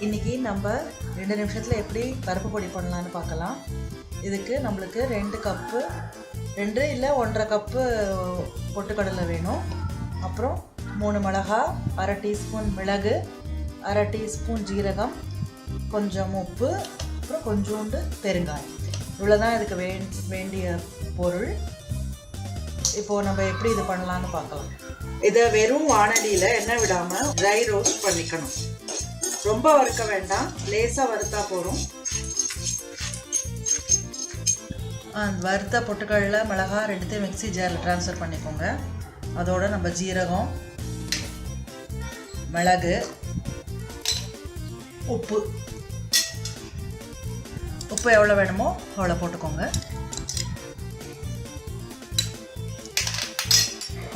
இன்றைக்கி நம்ம 2 நிமிஷத்தில் எப்படி பருப்பு பொடி பண்ணலான்னு பார்க்கலாம். இதுக்கு நம்மளுக்கு 2 கப்பு 2 இல்லை 1.5 கப்பு பொட்டுக்கடலை வேணும். அப்புறம் 3 மிளகா, 1/2 டீஸ்பூன் மிளகு, 1/2 டீஸ்பூன் ஜீரகம், கொஞ்சம் உப்பு, அப்புறம் கொஞ்சோண்டு பெருங்காயம். இவ்வளோதான் இதுக்கு வேண்டிய பொருள். இப்போது நம்ம எப்படி இது பண்ணலான்னு பார்க்கலாம். இதை வெறும் வானலியில் எண்ணெய் விடாமல் ட்ரை ரோஸ்ட் பண்ணிக்கணும். ரொம்ப வறுக்க வேண்டாம், லேசாக வறுத்தா போதும். வறுத்த பொட்டுக்கடலை, மிளகா ரெண்டுத்தையும் மிக்ஸி ஜாரில் ட்ரான்ஸ்ஃபர் பண்ணிக்கோங்க. அதோட நம்ம ஜீரகம், மிளகு, உப்பு எவ்வளோ வேணுமோ அவ்வளோ போட்டுக்கோங்க.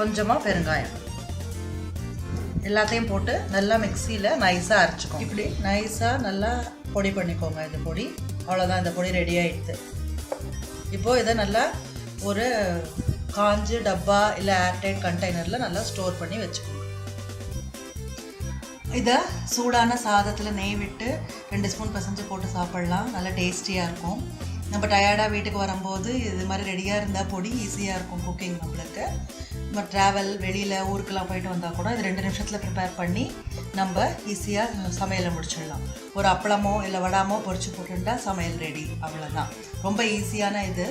கொஞ்சமாக பெருங்காயம் எல்லாத்தையும் போட்டு நல்லா மிக்சியில் நைஸாக அரைச்சிக்கோங்க. இப்படி நைஸாக நல்லா பொடி பண்ணிக்கோங்க. இது பொடி அவ்வளோதான், இந்த பொடி ரெடி ஆகிடுது. இப்போது இதை நல்லா ஒரு காஞ்சு டப்பா இல்லை ஏர்டைட் கண்டெய்னரில் நல்லா ஸ்டோர் பண்ணி வச்சுக்கோங்க. இதை சூடான சாதத்தில் நெய் விட்டு 2 ஸ்பூன் பசஞ்சு போட்டு சாப்பிட்லாம். நல்லா டேஸ்டியாக இருக்கும். நம்ம டயர்டாக வீட்டுக்கு வரும்போது இது மாதிரி ரெடியாக இருந்தால் பொடி ஈஸியாக இருக்கும் குக்கிங் நம்மளுக்கு. நம்ம ட்ராவல் வெளியில் ஊருக்கெல்லாம் போயிட்டு வந்தால் கூட இது 2 நிமிஷத்தில் ப்ரிப்பேர் பண்ணி நம்ம ஈஸியாக சமையலை முடிச்சிடலாம். ஒரு அப்பளமோ இல்லை வடாமோ பொரிச்சு போட்டுட்டா சமையல் ரெடி. அவ்வளோதான், ரொம்ப ஈஸியான இது.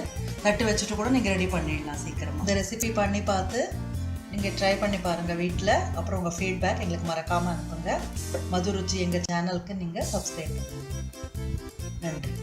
தட்டு வச்சுட்டு கூட நீங்கள் ரெடி பண்ணிடலாம் சீக்கிரமாக. இந்த ரெசிபி பண்ணி பார்த்து நீங்கள் ட்ரை பண்ணி பாருங்கள் வீட்டில். அப்புறம் உங்கள் ஃபீட்பேக் எங்களுக்கு மறக்காமல் அனுப்புங்க. மது ருச்சி எங்கள் சேனலுக்கு நீங்கள் சப்ஸ்கிரைப் பண்ணுங்கள். நன்றி.